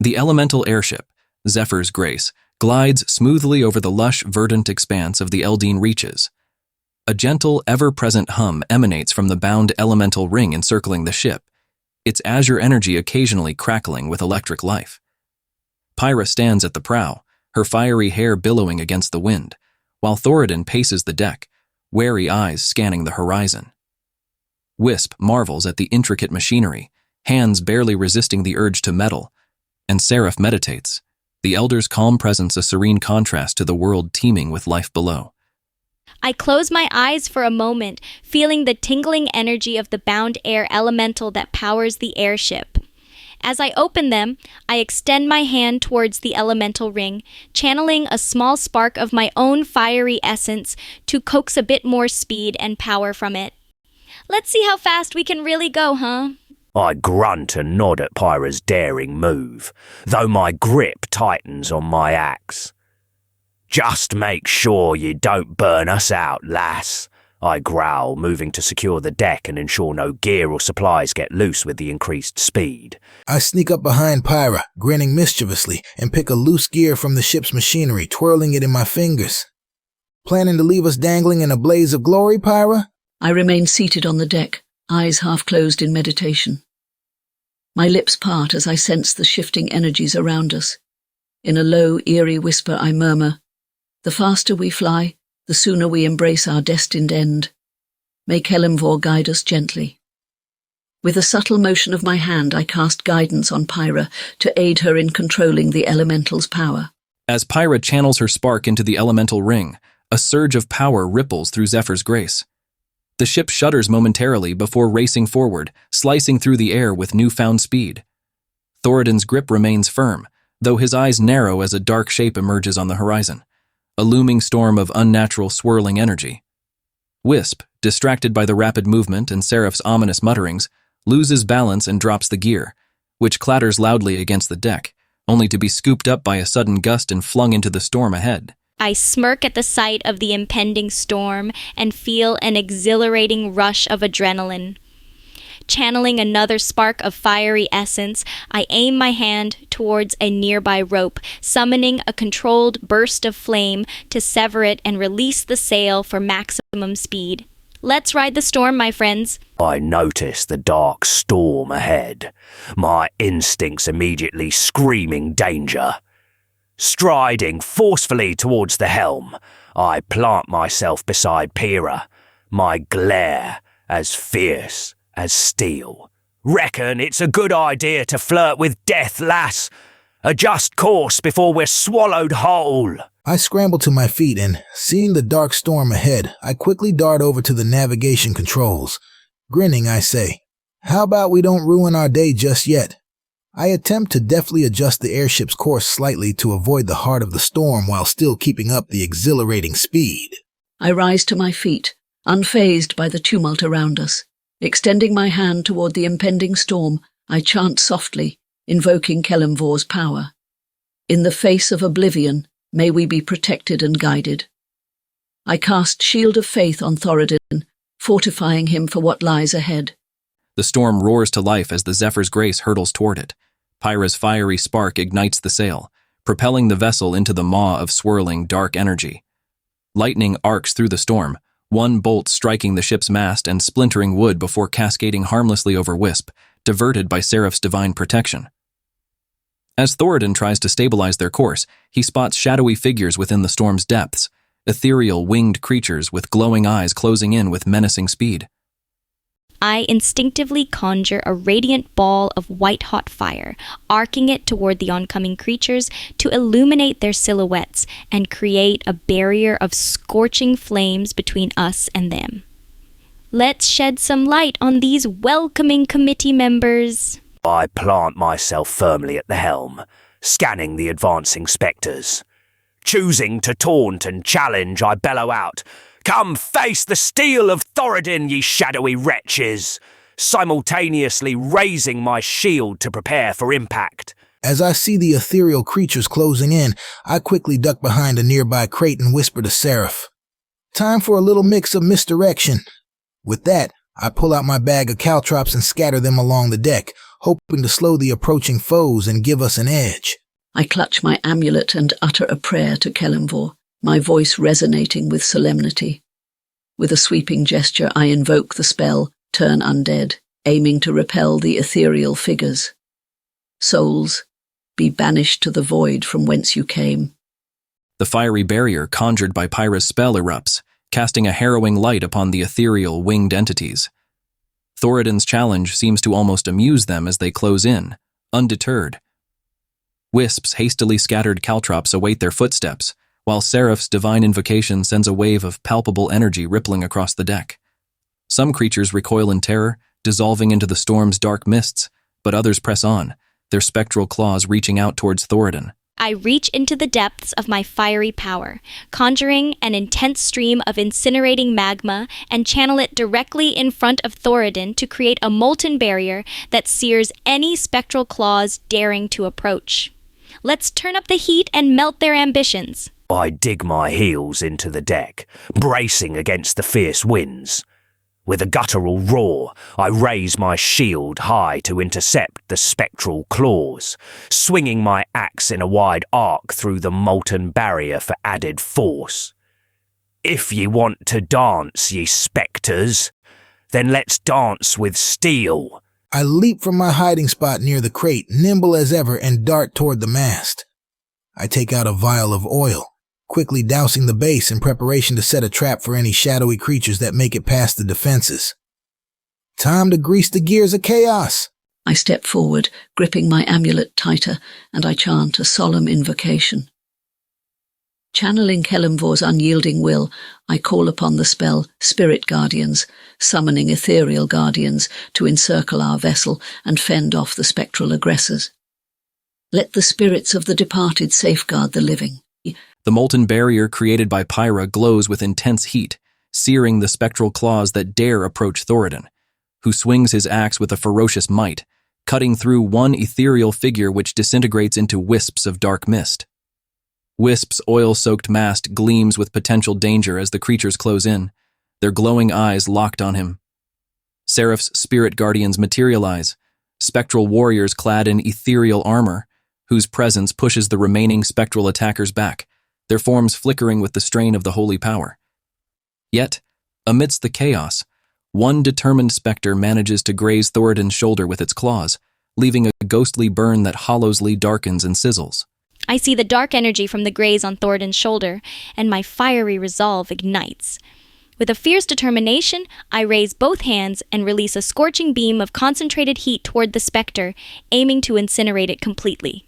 The elemental airship, Zephyr's Grace, glides smoothly over the lush, verdant expanse of the Eldine reaches. A gentle, ever-present hum emanates from the bound elemental ring encircling the ship, its azure energy occasionally crackling with electric life. Pyra stands at the prow, her fiery hair billowing against the wind, while Thoradin paces the deck, wary eyes scanning the horizon. Wisp marvels at the intricate machinery, hands barely resisting the urge to meddle, and Seraph meditates, the Elder's calm presence a serene contrast to the world teeming with life below. I close my eyes for a moment, feeling the tingling energy of the bound air elemental that powers the airship. As I open them, I extend my hand towards the elemental ring, channeling a small spark of my own fiery essence to coax a bit more speed and power from it. Let's see how fast we can really go, huh? I grunt and nod at Pyra's daring move, though my grip tightens on my axe. Just make sure you don't burn us out, lass, I growl, moving to secure the deck and ensure no gear or supplies get loose with the increased speed. I sneak up behind Pyra, grinning mischievously, and pick a loose gear from the ship's machinery, twirling it in my fingers. Planning to leave us dangling in a blaze of glory, Pyra? I remain seated on the deck, eyes half closed in meditation. My lips part as I sense the shifting energies around us. In a low, eerie whisper I murmur, "The faster we fly, the sooner we embrace our destined end. May Kelemvor guide us gently." With a subtle motion of my hand, I cast guidance on Pyra to aid her in controlling the elemental's power. As Pyra channels her spark into the elemental ring, a surge of power ripples through Zephyr's Grace. The ship shudders momentarily before racing forward, slicing through the air with newfound speed. Thoradin's grip remains firm, though his eyes narrow as a dark shape emerges on the horizon, a looming storm of unnatural swirling energy. Wisp, distracted by the rapid movement and Seraph's ominous mutterings, loses balance and drops the gear, which clatters loudly against the deck, only to be scooped up by a sudden gust and flung into the storm ahead. I smirk at the sight of the impending storm and feel an exhilarating rush of adrenaline. Channeling another spark of fiery essence, I aim my hand towards a nearby rope, summoning a controlled burst of flame to sever it and release the sail for maximum speed. Let's ride the storm, my friends. I notice the dark storm ahead, my instincts immediately screaming danger. Striding forcefully towards the helm, I plant myself beside Pyra, my glare as fierce as steel. Reckon it's a good idea to flirt with death, lass. Adjust course before we're swallowed whole. I scramble to my feet and, seeing the dark storm ahead, I quickly dart over to the navigation controls. Grinning, I say, "How about we don't ruin our day just yet?" I attempt to deftly adjust the airship's course slightly to avoid the heart of the storm while still keeping up the exhilarating speed. I rise to my feet, unfazed by the tumult around us. Extending my hand toward the impending storm, I chant softly, invoking Kelemvor's power. In the face of oblivion, may we be protected and guided. I cast Shield of Faith on Thoradin, fortifying him for what lies ahead. The storm roars to life as the Zephyr's Grace hurtles toward it. Pyra's fiery spark ignites the sail, propelling the vessel into the maw of swirling, dark energy. Lightning arcs through the storm, one bolt striking the ship's mast and splintering wood before cascading harmlessly over Wisp, diverted by Seraph's divine protection. As Thoradin tries to stabilize their course, he spots shadowy figures within the storm's depths, ethereal winged creatures with glowing eyes closing in with menacing speed. I instinctively conjure a radiant ball of white-hot fire, arcing it toward the oncoming creatures to illuminate their silhouettes and create a barrier of scorching flames between us and them. Let's shed some light on these welcoming committee members. I plant myself firmly at the helm, scanning the advancing spectres. Choosing to taunt and challenge, I bellow out, "Come face the steel of Thoradin, ye shadowy wretches!" simultaneously raising my shield to prepare for impact. As I see the ethereal creatures closing in, I quickly duck behind a nearby crate and whisper to Seraph, "Time for a little mix of misdirection." With that, I pull out my bag of caltrops and scatter them along the deck, hoping to slow the approaching foes and give us an edge. I clutch my amulet and utter a prayer to Kelemvor, my voice resonating with solemnity. With a sweeping gesture, I invoke the spell, Turn Undead, aiming to repel the ethereal figures. Souls, be banished to the void from whence you came. The fiery barrier conjured by Pyra's spell erupts, casting a harrowing light upon the ethereal winged entities. Thoradin's challenge seems to almost amuse them as they close in, undeterred. Wisp's hastily scattered caltrops await their footsteps, while Seraph's divine invocation sends a wave of palpable energy rippling across the deck. Some creatures recoil in terror, dissolving into the storm's dark mists, but others press on, their spectral claws reaching out towards Thoradin. I reach into the depths of my fiery power, conjuring an intense stream of incinerating magma and channel it directly in front of Thoradin to create a molten barrier that sears any spectral claws daring to approach. Let's turn up the heat and melt their ambitions. I dig my heels into the deck, bracing against the fierce winds. With a guttural roar, I raise my shield high to intercept the spectral claws, swinging my axe in a wide arc through the molten barrier for added force. If ye want to dance, ye spectres, then let's dance with steel. I leap from my hiding spot near the crate, nimble as ever, and dart toward the mast. I take out a vial of oil, quickly dousing the base in preparation to set a trap for any shadowy creatures that make it past the defenses. Time to grease the gears of chaos. I step forward, gripping my amulet tighter, and I chant a solemn invocation. Channeling Kelemvor's unyielding will, I call upon the spell Spirit Guardians, summoning ethereal guardians to encircle our vessel and fend off the spectral aggressors. Let the spirits of the departed safeguard the living. The molten barrier created by Pyra glows with intense heat, searing the spectral claws that dare approach Thoradin, who swings his axe with a ferocious might, cutting through one ethereal figure which disintegrates into wisps of dark mist. Wisp's oil-soaked mast gleams with potential danger as the creatures close in, their glowing eyes locked on him. Seraph's spirit guardians materialize, spectral warriors clad in ethereal armor, whose presence pushes the remaining spectral attackers back, their forms flickering with the strain of the holy power. Yet, amidst the chaos, one determined spectre manages to graze Thoradin's shoulder with its claws, leaving a ghostly burn that hollowly darkens and sizzles. I see the dark energy from the graze on Thoradin's shoulder, and my fiery resolve ignites. With a fierce determination, I raise both hands and release a scorching beam of concentrated heat toward the spectre, aiming to incinerate it completely.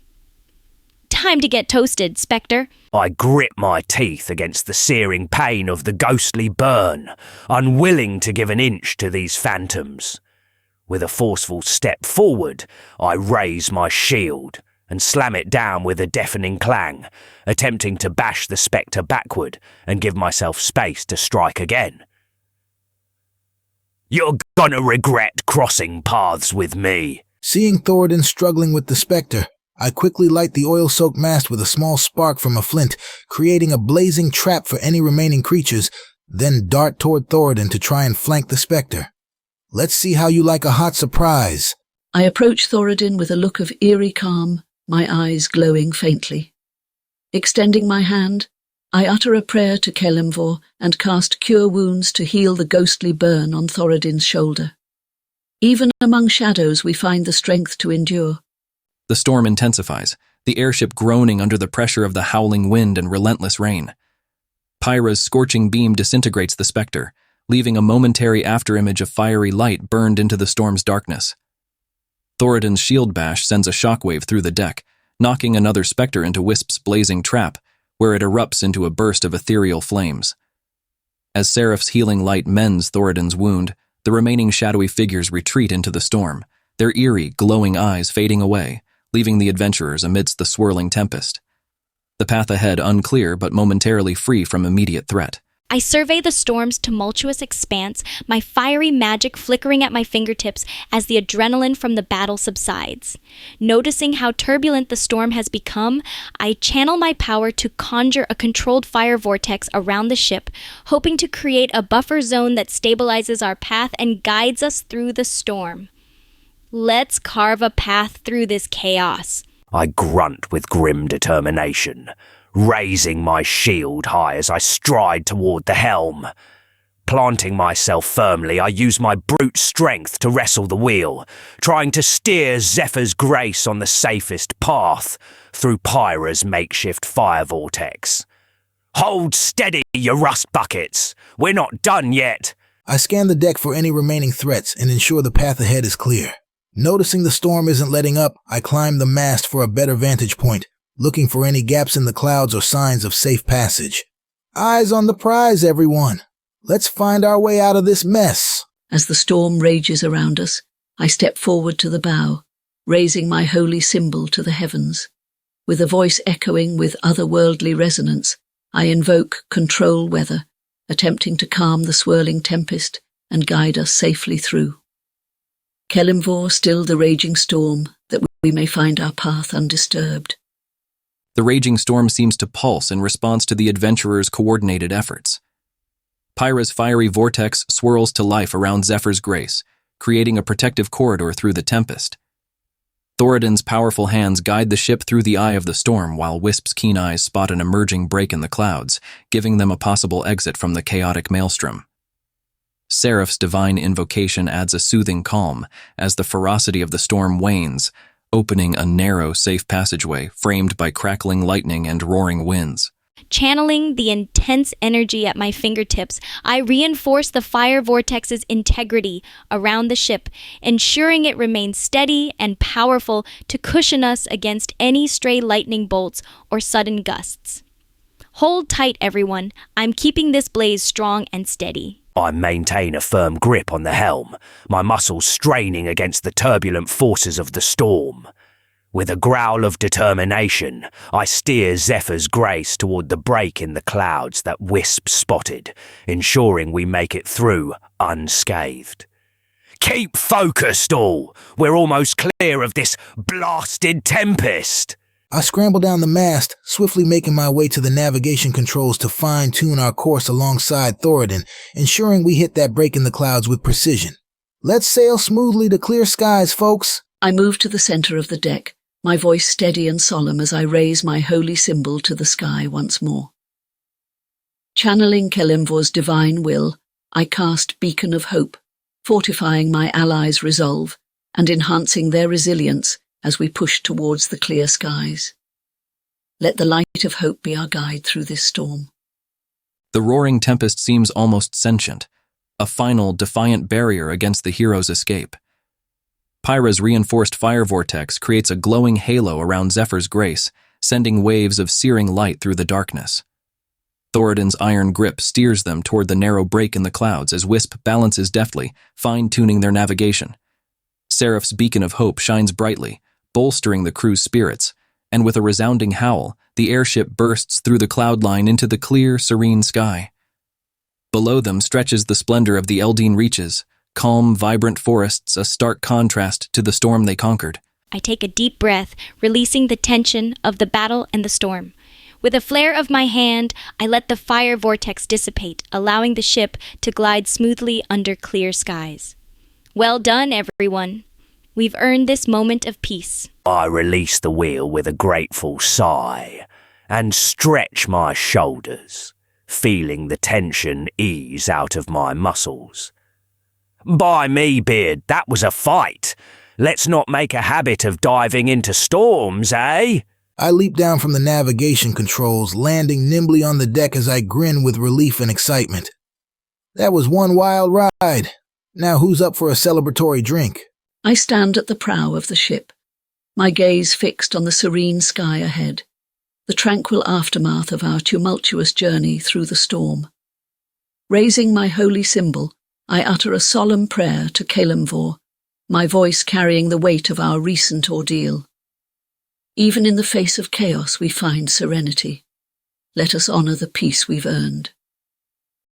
Time to get toasted, Spectre. I grit my teeth against the searing pain of the ghostly burn, unwilling to give an inch to these phantoms. With a forceful step forward, I raise my shield and slam it down with a deafening clang, attempting to bash the spectre backward and give myself space to strike again. You're gonna regret crossing paths with me. Seeing Thoradin struggling with the spectre, I quickly light the oil-soaked mast with a small spark from a flint, creating a blazing trap for any remaining creatures, then dart toward Thoradin to try and flank the spectre. Let's see how you like a hot surprise. I approach Thoradin with a look of eerie calm, my eyes glowing faintly. Extending my hand, I utter a prayer to Kelemvor and cast Cure Wounds to heal the ghostly burn on Thoradin's shoulder. Even among shadows we find the strength to endure. The storm intensifies, the airship groaning under the pressure of the howling wind and relentless rain. Pyra's scorching beam disintegrates the spectre, leaving a momentary afterimage of fiery light burned into the storm's darkness. Thoradin's shield bash sends a shockwave through the deck, knocking another spectre into Wisp's blazing trap, where it erupts into a burst of ethereal flames. As Seraph's healing light mends Thoradin's wound, the remaining shadowy figures retreat into the storm, their eerie, glowing eyes fading away, leaving the adventurers amidst the swirling tempest. The path ahead unclear but momentarily free from immediate threat. I survey the storm's tumultuous expanse, my fiery magic flickering at my fingertips as the adrenaline from the battle subsides. Noticing how turbulent the storm has become, I channel my power to conjure a controlled fire vortex around the ship, hoping to create a buffer zone that stabilizes our path and guides us through the storm. Let's carve a path through this chaos. I grunt with grim determination, raising my shield high as I stride toward the helm. Planting myself firmly, I use my brute strength to wrestle the wheel, trying to steer Zephyr's grace on the safest path through Pyra's makeshift fire vortex. Hold steady, you rust buckets! We're not done yet! I scan the deck for any remaining threats and ensure the path ahead is clear. Noticing the storm isn't letting up, I climb the mast for a better vantage point, looking for any gaps in the clouds or signs of safe passage. Eyes on the prize, everyone. Let's find our way out of this mess. As the storm rages around us, I step forward to the bow, raising my holy symbol to the heavens. With a voice echoing with otherworldly resonance, I invoke control weather, attempting to calm the swirling tempest and guide us safely through. Kelemvor, still the raging storm, that we may find our path undisturbed. The raging storm seems to pulse in response to the adventurers' coordinated efforts. Pyra's fiery vortex swirls to life around Zephyr's grace, creating a protective corridor through the tempest. Thoradin's powerful hands guide the ship through the eye of the storm, while Wisp's keen eyes spot an emerging break in the clouds, giving them a possible exit from the chaotic maelstrom. Seraph's divine invocation adds a soothing calm as the ferocity of the storm wanes, opening a narrow, safe passageway framed by crackling lightning and roaring winds. Channeling the intense energy at my fingertips, I reinforce the fire vortex's integrity around the ship, ensuring it remains steady and powerful to cushion us against any stray lightning bolts or sudden gusts. Hold tight, everyone. I'm keeping this blaze strong and steady. I maintain a firm grip on the helm, my muscles straining against the turbulent forces of the storm. With a growl of determination, I steer Zephyr's grace toward the break in the clouds that Wisp spotted, ensuring we make it through unscathed. Keep focused, all! We're almost clear of this blasted tempest! I scramble down the mast, swiftly making my way to the navigation controls to fine-tune our course alongside Thoradin, ensuring we hit that break in the clouds with precision. Let's sail smoothly to clear skies, folks. I move to the center of the deck, my voice steady and solemn as I raise my holy symbol to the sky once more. Channeling Kelemvor's divine will, I cast Beacon of Hope, fortifying my allies' resolve and enhancing their resilience as we push towards the clear skies. Let the light of hope be our guide through this storm. The roaring tempest seems almost sentient, a final, defiant barrier against the hero's escape. Pyra's reinforced fire vortex creates a glowing halo around Zephyr's grace, sending waves of searing light through the darkness. Thoradin's iron grip steers them toward the narrow break in the clouds as Wisp balances deftly, fine-tuning their navigation. Seraph's beacon of hope shines brightly, bolstering the crew's spirits, and with a resounding howl, the airship bursts through the cloud line into the clear, serene sky. Below them stretches the splendor of the Eldeen reaches, calm, vibrant forests, a stark contrast to the storm they conquered. I take a deep breath, releasing the tension of the battle and the storm. With a flare of my hand, I let the fire vortex dissipate, allowing the ship to glide smoothly under clear skies. Well done, everyone. We've earned this moment of peace. I release the wheel with a grateful sigh and stretch my shoulders, feeling the tension ease out of my muscles. By me, Beard, that was a fight. Let's not make a habit of diving into storms, eh? I leap down from the navigation controls, landing nimbly on the deck as I grin with relief and excitement. That was one wild ride. Now who's up for a celebratory drink? I stand at the prow of the ship, my gaze fixed on the serene sky ahead, the tranquil aftermath of our tumultuous journey through the storm. Raising my holy symbol, I utter a solemn prayer to Kelemvor, my voice carrying the weight of our recent ordeal. Even in the face of chaos we find serenity. Let us honor the peace we've earned.